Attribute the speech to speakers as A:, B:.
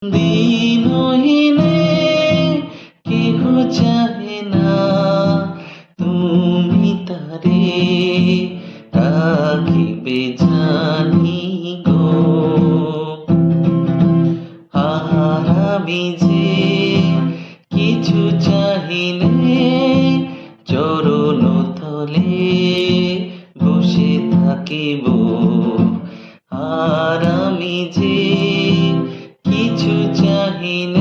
A: দিনহীনে কেহ চাহে না তুমি তারে রাখিবে জানি গো। আর আমি যে কিছু চাহিলে চরণ তলে বসে থাকিব। আর আমি যে কিছু চাহিলে